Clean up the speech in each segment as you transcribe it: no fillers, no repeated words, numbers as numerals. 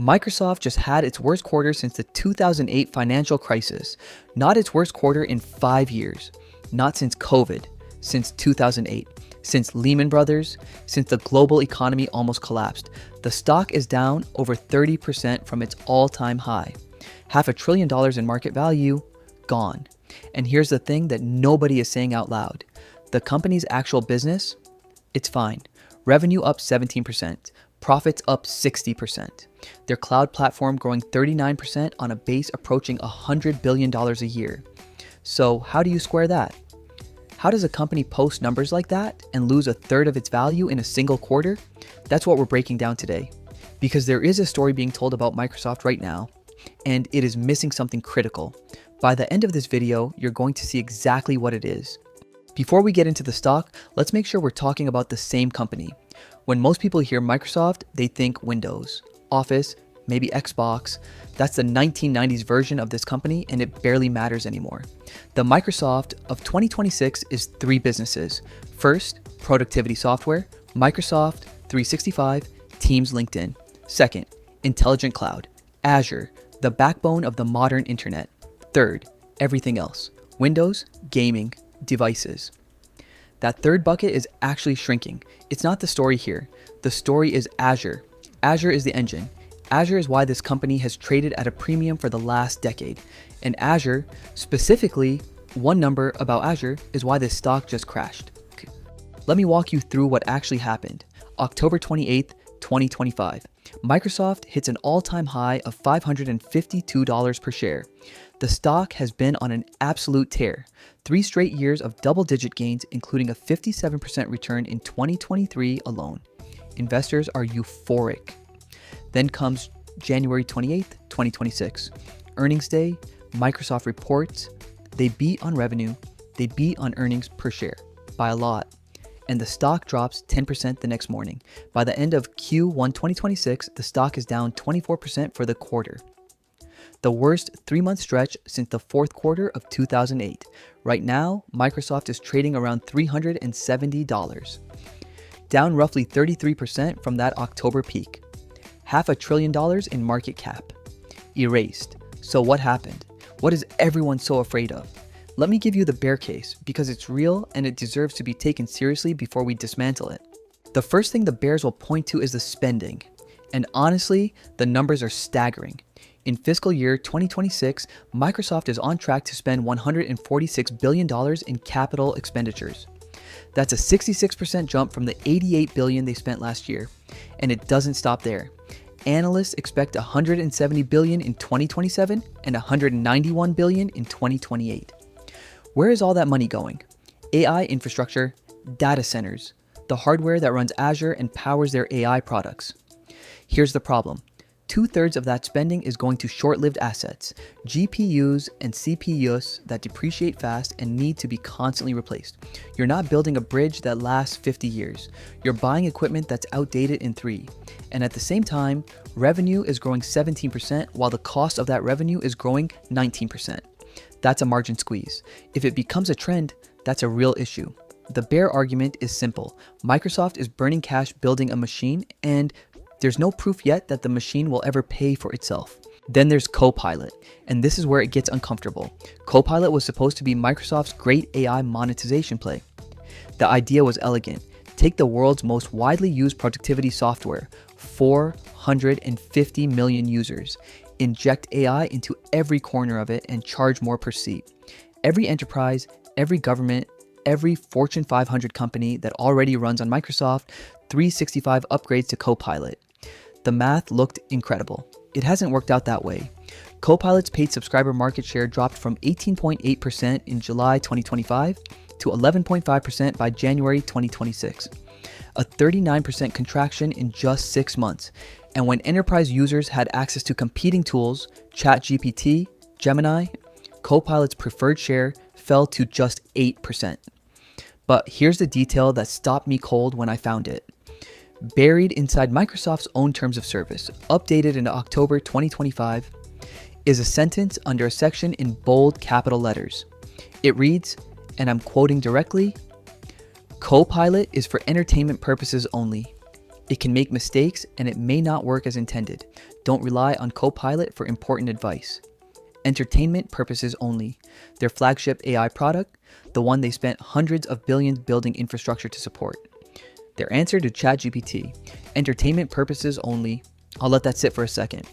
Microsoft just had its worst quarter since the 2008 financial crisis, not its worst quarter in 5 years, not since COVID, since 2008, since Lehman Brothers, since the global economy almost collapsed. The stock is down over 30% from its all-time high. $500 billion in market value, gone. And here's the thing that nobody is saying out loud. The company's actual business, it's fine. Revenue up 17%, profits up 60%. Their cloud platform growing 39% on a base approaching $100 billion a year. So how do you square that? How does a company post numbers like that and lose a third of its value in a single quarter? That's what we're breaking down today. Because there is a story being told about Microsoft right now, and it is missing something critical. By the end of this video, you're going to see exactly what it is. Before we get into the stock, let's make sure we're talking about the same company. When most people hear Microsoft, they think Windows, Office, maybe Xbox. That's the 1990s version of this company, and it barely matters anymore. The Microsoft of 2026 is 3 businesses. First, productivity software, Microsoft 365, Teams, LinkedIn. Second, intelligent cloud, Azure, the backbone of the modern internet. Third, everything else, Windows, gaming, devices. That third bucket is actually shrinking. It's not the story here. The story is Azure. Azure is the engine. Azure is why this company has traded at a premium for the last decade. And Azure, specifically, one number about Azure is why this stock just crashed. Okay. Let me walk you through what actually happened. October 28th, 2025. Microsoft hits an all-time high of $552 per share. The stock has been on an absolute tear. 3 straight years of double-digit gains, including a 57% return in 2023 alone. Investors are euphoric. Then comes January 28th, 2026. Earnings day, Microsoft reports. They beat on revenue. They beat on earnings per share by a lot. And the stock drops 10% the next morning. By the end of Q1 2026, the stock is down 24% for the quarter. The worst 3-month stretch since the fourth quarter of 2008. Right now, Microsoft is trading around $370, down roughly 33% from that October peak. $500 billion in market cap. Erased. So what happened? What is everyone so afraid of? Let me give you the bear case, because it's real and it deserves to be taken seriously before we dismantle it. The first thing the bears will point to is the spending. And honestly, the numbers are staggering. In fiscal year 2026, Microsoft is on track to spend $146 billion in capital expenditures. That's a 66% jump from the $88 billion they spent last year. And it doesn't stop there. Analysts expect $170 billion in 2027 and $191 billion in 2028. Where is all that money going? AI infrastructure, data centers, the hardware that runs Azure and powers their AI products. Here's the problem. 2/3 of that spending is going to short-lived assets, GPUs and CPUs that depreciate fast and need to be constantly replaced. You're not building a bridge that lasts 50 years. You're buying equipment that's outdated in 3. And at the same time, revenue is growing 17% while the cost of that revenue is growing 19%. That's a margin squeeze. If it becomes a trend, that's a real issue. The bear argument is simple. Microsoft is burning cash building a machine, and there's no proof yet that the machine will ever pay for itself. Then there's Copilot, and this is where it gets uncomfortable. Copilot was supposed to be Microsoft's great AI monetization play. The idea was elegant. Take the world's most widely used productivity software, 450 million users, inject AI into every corner of it and charge more per seat. Every enterprise, every government, every Fortune 500 company that already runs on Microsoft 365 upgrades to Copilot. The math looked incredible. It hasn't worked out that way. Copilot's paid subscriber market share dropped from 18.8% in July 2025 to 11.5% by January 2026. A 39% contraction in just 6 months. And when enterprise users had access to competing tools, ChatGPT, Gemini, Copilot's preferred share fell to just 8%. But here's the detail that stopped me cold when I found it. Buried inside Microsoft's own terms of service, updated in October 2025, is a sentence under a section in bold capital letters. It reads, and I'm quoting directly, Copilot is for entertainment purposes only. It can make mistakes and it may not work as intended. Don't rely on Copilot for important advice. Entertainment purposes only. Their flagship AI product, the one they spent hundreds of billions building infrastructure to support. Their answer to ChatGPT, entertainment purposes only. I'll let that sit for a second.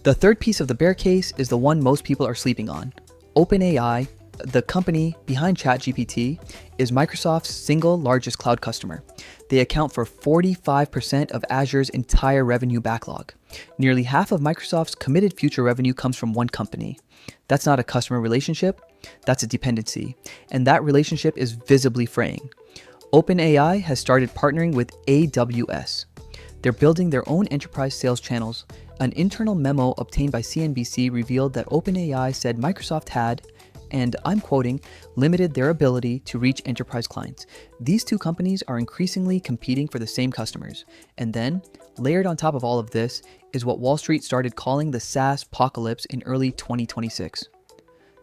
The third piece of the bear case is the one most people are sleeping on. OpenAI, the company behind ChatGPT, is Microsoft's single largest cloud customer. They account for 45% of Azure's entire revenue backlog. Nearly half of Microsoft's committed future revenue comes from one company. That's not a customer relationship, that's a dependency. And that relationship is visibly fraying. OpenAI has started partnering with AWS. They're building their own enterprise sales channels. An internal memo obtained by CNBC revealed that OpenAI said Microsoft had, and I'm quoting, limited their ability to reach enterprise clients. These two companies are increasingly competing for the same customers. And then, layered on top of all of this, is what Wall Street started calling the SaaS apocalypse in early 2026.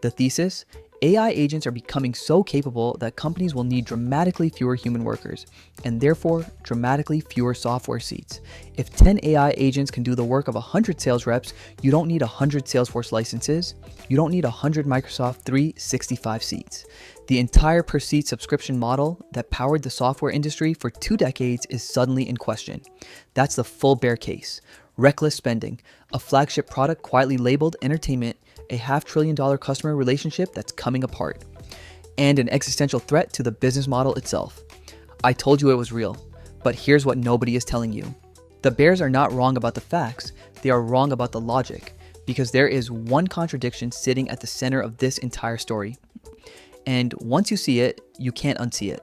The thesis? AI agents are becoming so capable that companies will need dramatically fewer human workers, and therefore dramatically fewer software seats. If 10 AI agents can do the work of 100 sales reps, you don't need 100 Salesforce licenses, you don't need 100 Microsoft 365 seats. The entire per-seat subscription model that powered the software industry for 2 decades is suddenly in question. That's the full bear case. Reckless spending, a flagship product quietly labeled entertainment, a $500 billion customer relationship that's coming apart, and an existential threat to the business model itself. I told you it was real, but here's what nobody is telling you. The bears are not wrong about the facts, they are wrong about the logic, because there is one contradiction sitting at the center of this entire story. And once you see it, you can't unsee it.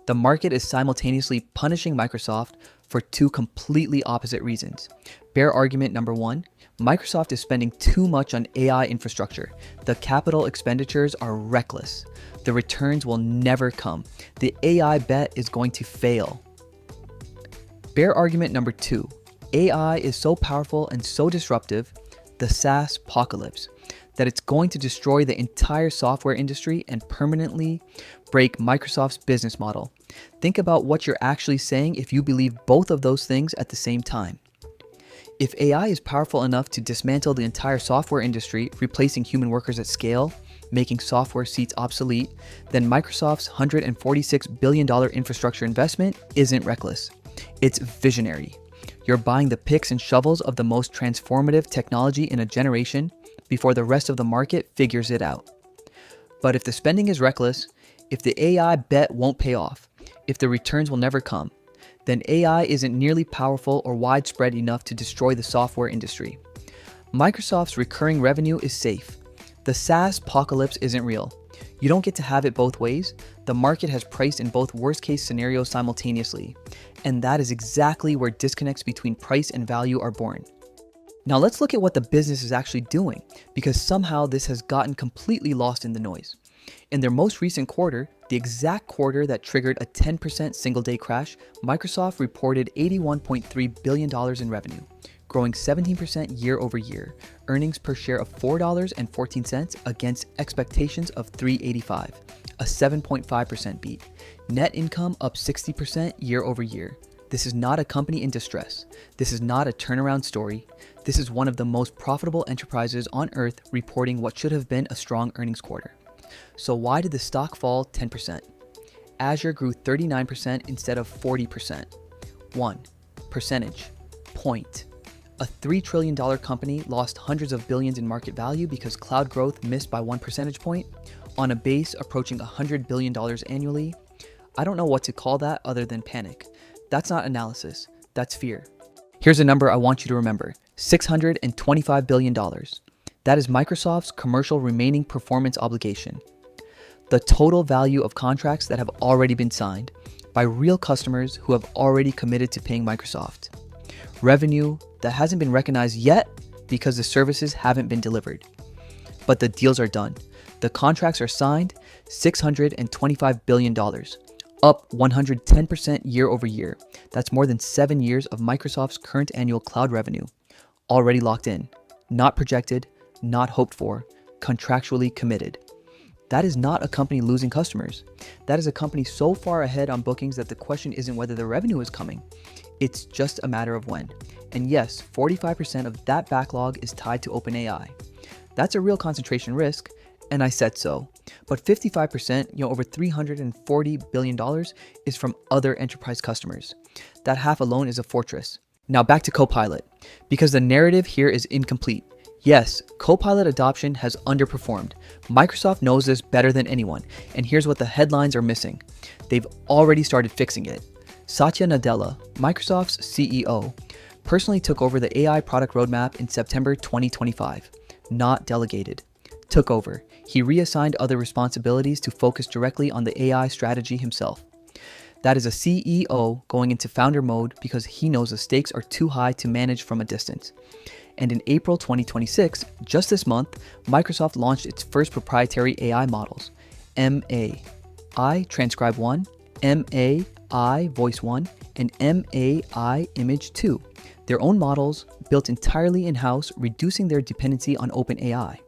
The market is simultaneously punishing Microsoft for 2 completely opposite reasons. Bear argument number 1, Microsoft is spending too much on AI infrastructure. The capital expenditures are reckless. The returns will never come. The AI bet is going to fail. Bear argument number 2, AI is so powerful and so disruptive, the SaaS apocalypse, that it's going to destroy the entire software industry and permanently break Microsoft's business model. Think about what you're actually saying if you believe both of those things at the same time. If AI is powerful enough to dismantle the entire software industry, replacing human workers at scale, making software seats obsolete, then Microsoft's $146 billion infrastructure investment isn't reckless. It's visionary. You're buying the picks and shovels of the most transformative technology in a generation before the rest of the market figures it out. But if the spending is reckless, if the AI bet won't pay off, if the returns will never come, then AI isn't nearly powerful or widespread enough to destroy the software industry. Microsoft's recurring revenue is safe. The SaaS apocalypse isn't real. You don't get to have it both ways. The market has priced in both worst-case scenarios simultaneously, and that is exactly where disconnects between price and value are born. Now let's look at what the business is actually doing, because somehow this has gotten completely lost in the noise. In their most recent quarter, the exact quarter that triggered a 10% single-day crash, Microsoft reported $81.3 billion in revenue, growing 17% year over year, earnings per share of $4.14 against expectations of $3.85, a 7.5% beat, net income up 60% year over year. This is not a company in distress. This is not a turnaround story. This is one of the most profitable enterprises on earth reporting what should have been a strong earnings quarter. So why did the stock fall 10%? Azure grew 39% instead of 40%. 1. Percentage. Point. A $3 trillion company lost hundreds of billions in market value because cloud growth missed by 1 percentage point on a base approaching $100 billion annually. I don't know what to call that other than panic. That's not analysis, that's fear. Here's a number I want you to remember, $625 billion. That is Microsoft's commercial remaining performance obligation. The total value of contracts that have already been signed by real customers who have already committed to paying Microsoft. Revenue that hasn't been recognized yet because the services haven't been delivered. But the deals are done. The contracts are signed, $625 billion, up 110% year over year. That's more than 7 years of Microsoft's current annual cloud revenue, already locked in, not projected, not hoped for, contractually committed. That is not a company losing customers. That is a company so far ahead on bookings that the question isn't whether the revenue is coming. It's just a matter of when. And yes, 45% of that backlog is tied to OpenAI. That's a real concentration risk, and I said so. But 55%, over $340 billion, is from other enterprise customers. That half alone is a fortress. Now back to Copilot, because the narrative here is incomplete. Yes, Copilot adoption has underperformed. Microsoft knows this better than anyone, and here's what the headlines are missing. They've already started fixing it. Satya Nadella, Microsoft's CEO, personally took over the AI product roadmap in September 2025. Not delegated. Took over. He reassigned other responsibilities to focus directly on the AI strategy himself. That is a CEO going into founder mode because he knows the stakes are too high to manage from a distance. And in April 2026, just this month, Microsoft launched its first proprietary AI models, MA Transcribe 1, MA Voice 1, and MA Image 2. Their own models, built entirely in-house, reducing their dependency on OpenAI.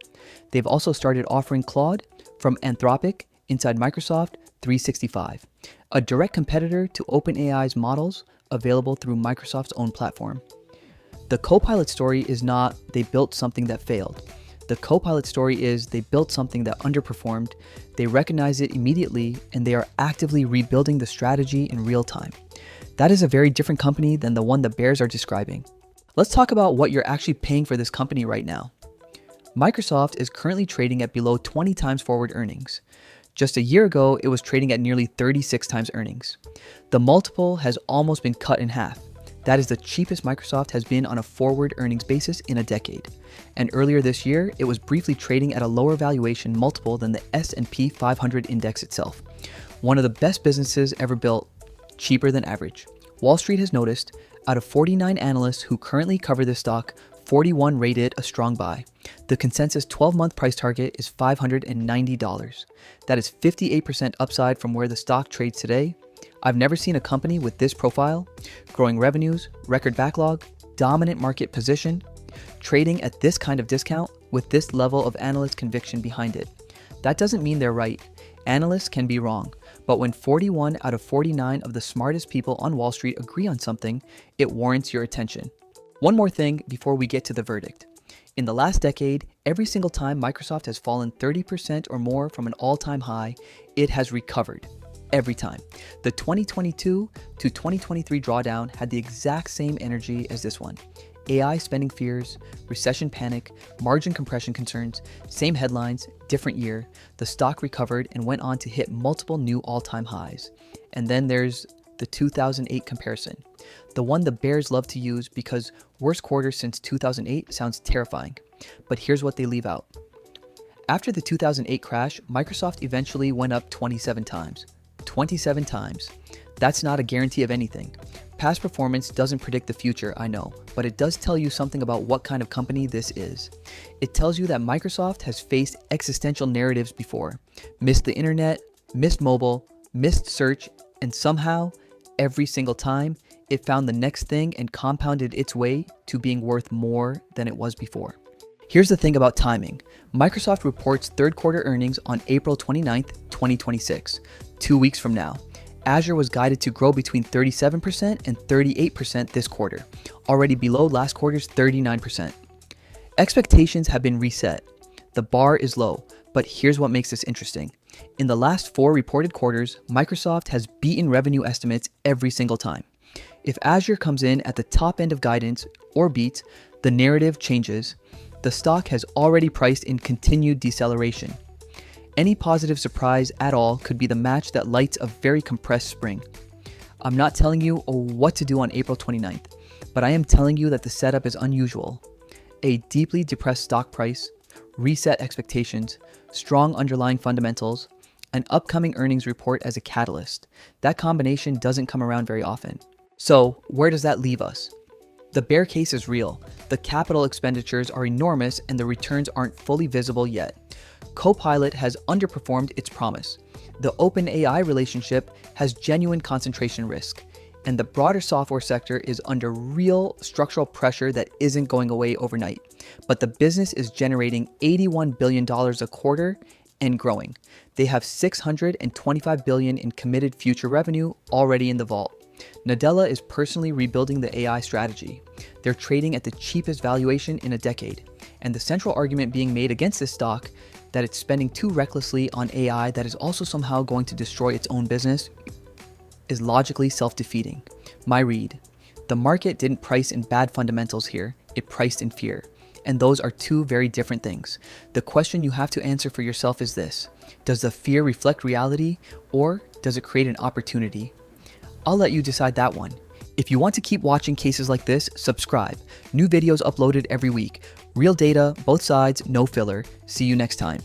They've also started offering Claude from Anthropic inside Microsoft 365, a direct competitor to OpenAI's models available through Microsoft's own platform. The Copilot story is not they built something that failed. The Copilot story is they built something that underperformed, they recognize it immediately, and they are actively rebuilding the strategy in real time. That is a very different company than the one the bears are describing. Let's talk about what you're actually paying for this company right now. Microsoft is currently trading at below 20 times forward earnings. Just a year ago, it was trading at nearly 36 times earnings. The multiple has almost been cut in half. That is the cheapest Microsoft has been on a forward earnings basis in a decade. And earlier this year, it was briefly trading at a lower valuation multiple than the S&P 500 index itself. One of the best businesses ever built, cheaper than average. Wall Street has noticed, out of 49 analysts who currently cover this stock, 41 rate it a strong buy. The consensus 12-month price target is $590. That is 58% upside from where the stock trades today. I've never seen a company with this profile, growing revenues, record backlog, dominant market position, trading at this kind of discount with this level of analyst conviction behind it. That doesn't mean they're right. Analysts can be wrong, but when 41 out of 49 of the smartest people on Wall Street agree on something, it warrants your attention. One more thing before we get to the verdict. In the last decade, every single time Microsoft has fallen 30% or more from an all-time high, it has recovered. Every time. The 2022 to 2023 drawdown had the exact same energy as this one. AI spending fears, recession panic, margin compression concerns, same headlines, different year. The stock recovered and went on to hit multiple new all-time highs. And then there's the 2008 comparison, the one the bears love to use because worst quarter since 2008 sounds terrifying. But here's what they leave out. After the 2008 crash, Microsoft eventually went up 27 times. 27 times. That's not a guarantee of anything. Past performance doesn't predict the future, I know, but it does tell you something about what kind of company this is. It tells you that Microsoft has faced existential narratives before, missed the internet, missed mobile, missed search, and somehow, every single time, it found the next thing and compounded its way to being worth more than it was before. Here's the thing about timing. Microsoft reports third quarter earnings on April 29th, 2026, 2 weeks from now. Azure was guided to grow between 37% and 38% this quarter, already below last quarter's 39%. Expectations have been reset. The bar is low, but here's what makes this interesting. In the last 4 reported quarters, Microsoft has beaten revenue estimates every single time. If Azure comes in at the top end of guidance or beats, the narrative changes. The stock has already priced in continued deceleration. Any positive surprise at all could be the match that lights a very compressed spring. I'm not telling you what to do on April 29th, but I am telling you that the setup is unusual. A deeply depressed stock price, reset expectations, strong underlying fundamentals, an upcoming earnings report as a catalyst. That combination doesn't come around very often. So, where does that leave us? The bear case is real. The capital expenditures are enormous and the returns aren't fully visible yet. Copilot has underperformed its promise. The OpenAI relationship has genuine concentration risk. And the broader software sector is under real structural pressure that isn't going away overnight. But the business is generating $81 billion a quarter and growing. They have $625 billion in committed future revenue already in the vault. Nadella is personally rebuilding the AI strategy. They're trading at the cheapest valuation in a decade. And the central argument being made against this stock, that it's spending too recklessly on AI that is also somehow going to destroy its own business, is logically self-defeating. My read: the market didn't price in bad fundamentals here, it priced in fear. And those are two very different things. The question you have to answer for yourself is this: does the fear reflect reality, or does it create an opportunity? I'll let you decide that one. If you want to keep watching cases like this, subscribe. New videos uploaded every week. Real data, both sides, no filler. See you next time.